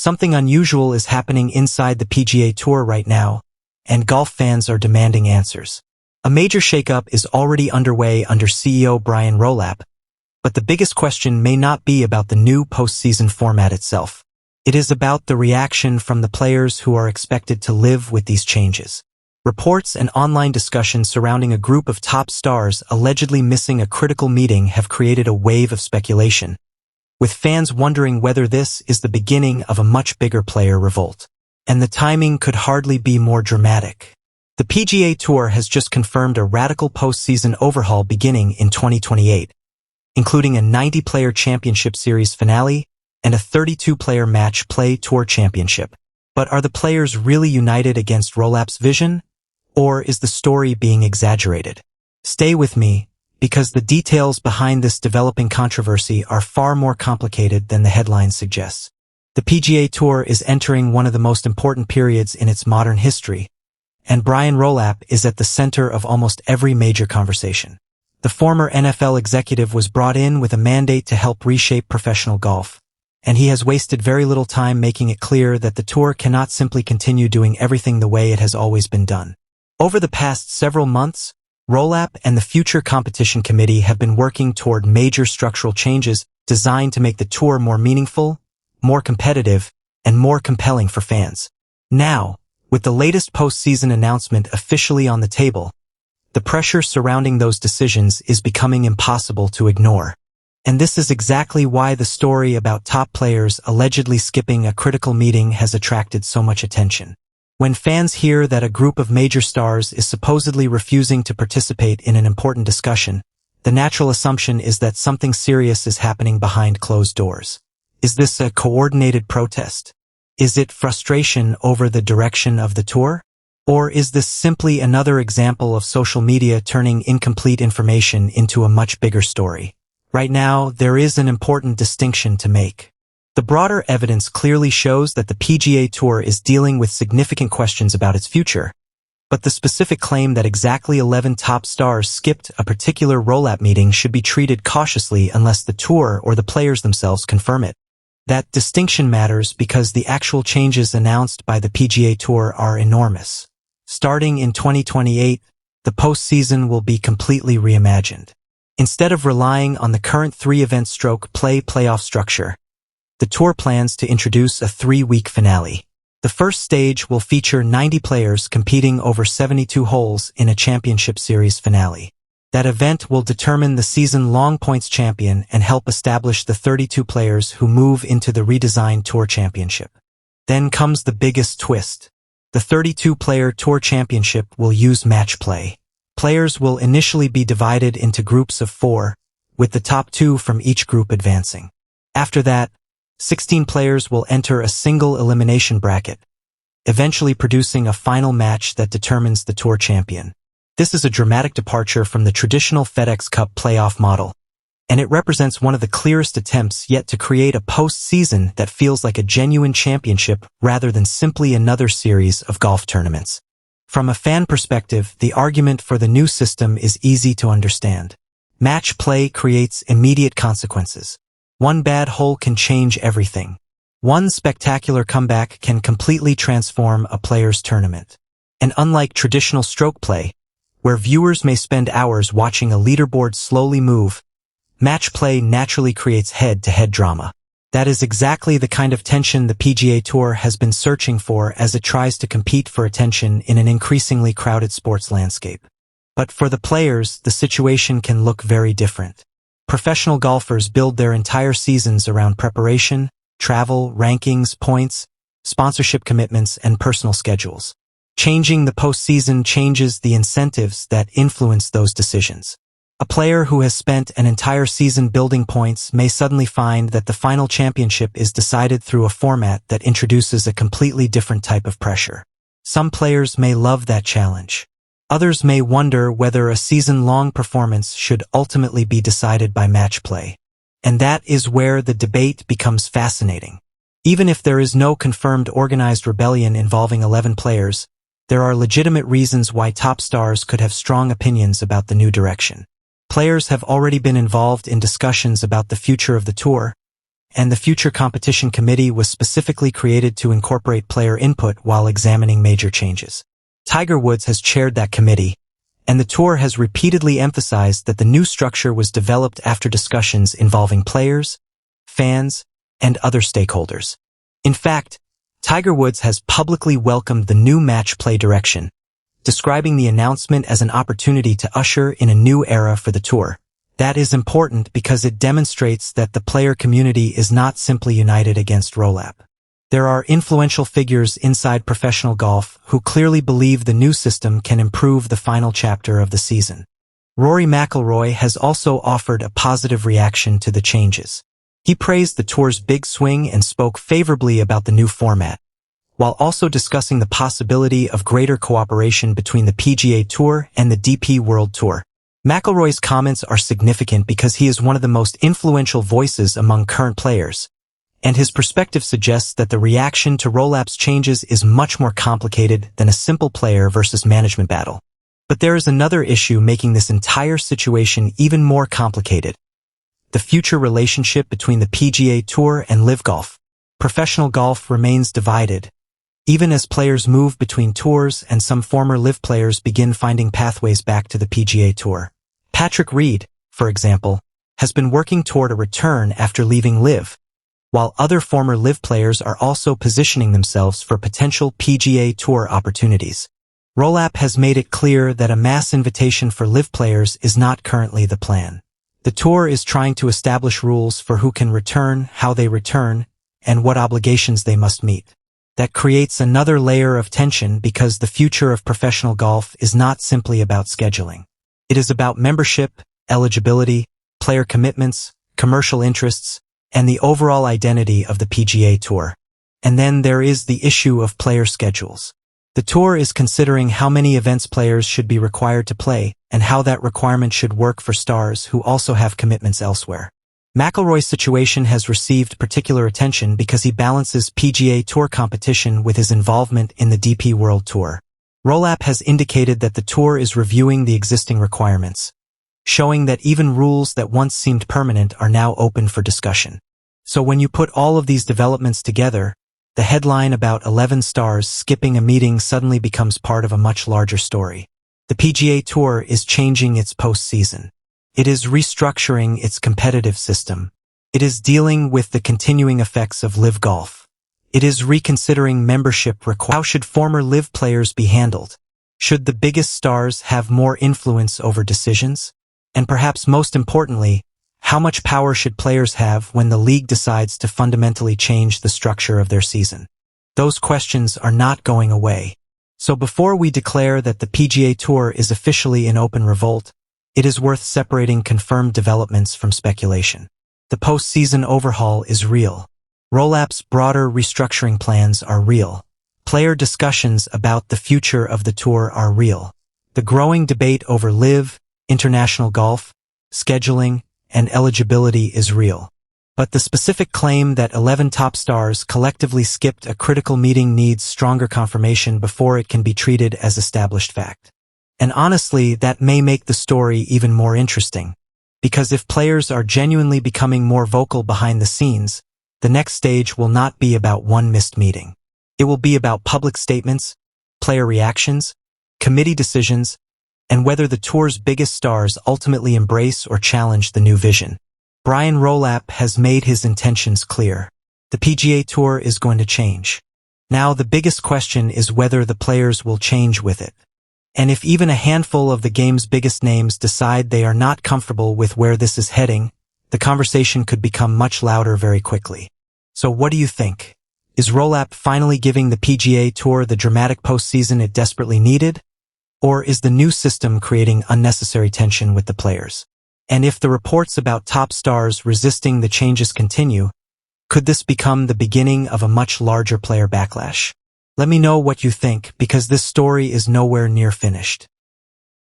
Something unusual is happening inside the PGA Tour right now, and golf fans are demanding answers. A major shakeup is already underway under CEO Brian Rolapp, but the biggest question may not be about the new postseason format itself. It is about the reaction from the players who are expected to live with these changes. Reports and online discussions surrounding a group of top stars allegedly missing a critical meeting have created a wave of speculation, with fans wondering whether this is the beginning of a much bigger player revolt. And the timing could hardly be more dramatic. The PGA Tour has just confirmed a radical postseason overhaul beginning in 2028, including a 90-player championship series finale and a 32-player match play tour championship. But are the players really united against Rolapp'S vision? Or is the story being exaggerated? Stay with me, because the details behind this developing controversy are far more complicated than the headline suggests. The PGA Tour is entering one of the most important periods in its modern history, and Brian Rolapp is at the center of almost every major conversation. The former NFL executive was brought in with a mandate to help reshape professional golf, and he has wasted very little time making it clear that the tour cannot simply continue doing everything the way it has always been done. Over the past several months, Rolapp and the Future Competition Committee have been working toward major structural changes designed to make the tour more meaningful, more competitive, and more compelling for fans. Now, with the latest postseason announcement officially on the table, the pressure surrounding those decisions is becoming impossible to ignore. And this is exactly why the story about top players allegedly skipping a critical meeting has attracted so much attention. When fans hear that a group of major stars is supposedly refusing to participate in an important discussion, the natural assumption is that something serious is happening behind closed doors. Is this a coordinated protest? Is it frustration over the direction of the tour? Or is this simply another example of social media turning incomplete information into a much bigger story? Right now, there is an important distinction to make. The broader evidence clearly shows that the PGA Tour is dealing with significant questions about its future, but the specific claim that exactly 11 top stars skipped a particular Rolapp meeting should be treated cautiously unless the tour or the players themselves confirm it. That distinction matters because the actual changes announced by the PGA Tour are enormous. Starting in 2028, the postseason will be completely reimagined. Instead of relying on the current 3-event playoff structure, the tour plans to introduce a 3-week finale. The first stage will feature 90 players competing over 72 holes in a championship series finale. That event will determine the season-long points champion and help establish the 32 players who move into the redesigned Tour Championship. Then comes the biggest twist. The 32-player Tour Championship will use match play. Players will initially be divided into groups of 4, with the top 2 from each group advancing. After that, 16 players will enter a single elimination bracket, eventually producing a final match that determines the tour champion. This is a dramatic departure from the traditional FedEx Cup playoff model, and it represents one of the clearest attempts yet to create a postseason that feels like a genuine championship rather than simply another series of golf tournaments. From a fan perspective, the argument for the new system is easy to understand. Match play creates immediate consequences. One bad hole can change everything. One spectacular comeback can completely transform a player's tournament. And unlike traditional stroke play, where viewers may spend hours watching a leaderboard slowly move, match play naturally creates head-to-head drama. That is exactly the kind of tension the PGA Tour has been searching for as it tries to compete for attention in an increasingly crowded sports landscape. But for the players, the situation can look very different. Professional golfers build their entire seasons around preparation, travel, rankings, points, sponsorship commitments, and personal schedules. Changing the postseason changes the incentives that influence those decisions. A player who has spent an entire season building points may suddenly find that the final championship is decided through a format that introduces a completely different type of pressure. Some players may love that challenge. Others may wonder whether a season-long performance should ultimately be decided by match play. And that is where the debate becomes fascinating. Even if there is no confirmed organized rebellion involving 11 players, there are legitimate reasons why top stars could have strong opinions about the new direction. Players have already been involved in discussions about the future of the tour, and the Future Competition Committee was specifically created to incorporate player input while examining major changes. Tiger Woods has chaired that committee, and the tour has repeatedly emphasized that the new structure was developed after discussions involving players, fans, and other stakeholders. In fact, Tiger Woods has publicly welcomed the new match play direction, describing the announcement as an opportunity to usher in a new era for the tour. That is important because it demonstrates that the player community is not simply united against Rolapp. There are influential figures inside professional golf who clearly believe the new system can improve the final chapter of the season. Rory McIlroy has also offered a positive reaction to the changes. He praised the tour's big swing and spoke favorably about the new format, while also discussing the possibility of greater cooperation between the PGA Tour and the DP World Tour. McIlroy's comments are significant because he is one of the most influential voices among current players, and his perspective suggests that the reaction to Rolapp'S changes is much more complicated than a simple player versus management battle. But there is another issue making this entire situation even more complicated: the future relationship between the PGA Tour and LIV Golf. Professional golf remains divided, even as players move between tours and some former LIV players begin finding pathways back to the PGA Tour. Patrick Reed, for example, has been working toward a return after leaving LIV, while other former LIV players are also positioning themselves for potential PGA Tour opportunities. Rolapp has made it clear that a mass invitation for LIV players is not currently the plan. The tour is trying to establish rules for who can return, how they return, and what obligations they must meet. That creates another layer of tension because the future of professional golf is not simply about scheduling. It is about membership, eligibility, player commitments, commercial interests, and the overall identity of the PGA Tour. And then there is the issue of player schedules. The tour is considering how many events players should be required to play and how that requirement should work for stars who also have commitments elsewhere. McIlroy's situation has received particular attention because he balances PGA Tour competition with his involvement in the DP World Tour. Rolapp has indicated that the tour is reviewing the existing requirements, showing that even rules that once seemed permanent are now open for discussion. So when you put all of these developments together, the headline about 11 stars skipping a meeting suddenly becomes part of a much larger story. The PGA Tour is changing its postseason. It is restructuring its competitive system. It is dealing with the continuing effects of LIV Golf. It is reconsidering membership requirements. How should former LIV players be handled? Should the biggest stars have more influence over decisions? And perhaps most importantly, how much power should players have when the league decides to fundamentally change the structure of their season? Those questions are not going away. So before we declare that the PGA Tour is officially in open revolt, it is worth separating confirmed developments from speculation. The post-season overhaul is real. Rolapp'S broader restructuring plans are real. Player discussions about the future of the tour are real. The growing debate over LIV, international golf, scheduling, and eligibility is real. But the specific claim that 11 top stars collectively skipped a critical meeting needs stronger confirmation before it can be treated as established fact. And honestly, that may make the story even more interesting. Because if players are genuinely becoming more vocal behind the scenes, the next stage will not be about one missed meeting. It will be about public statements, player reactions, committee decisions, and whether the tour's biggest stars ultimately embrace or challenge the new vision. Brian Rolapp has made his intentions clear. The PGA Tour is going to change. Now the biggest question is whether the players will change with it. And if even a handful of the game's biggest names decide they are not comfortable with where this is heading, the conversation could become much louder very quickly. So what do you think? Is Rolapp finally giving the PGA Tour the dramatic postseason it desperately needed? Or is the new system creating unnecessary tension with the players? And if the reports about top stars resisting the changes continue, could this become the beginning of a much larger player backlash? Let me know what you think, because this story is nowhere near finished.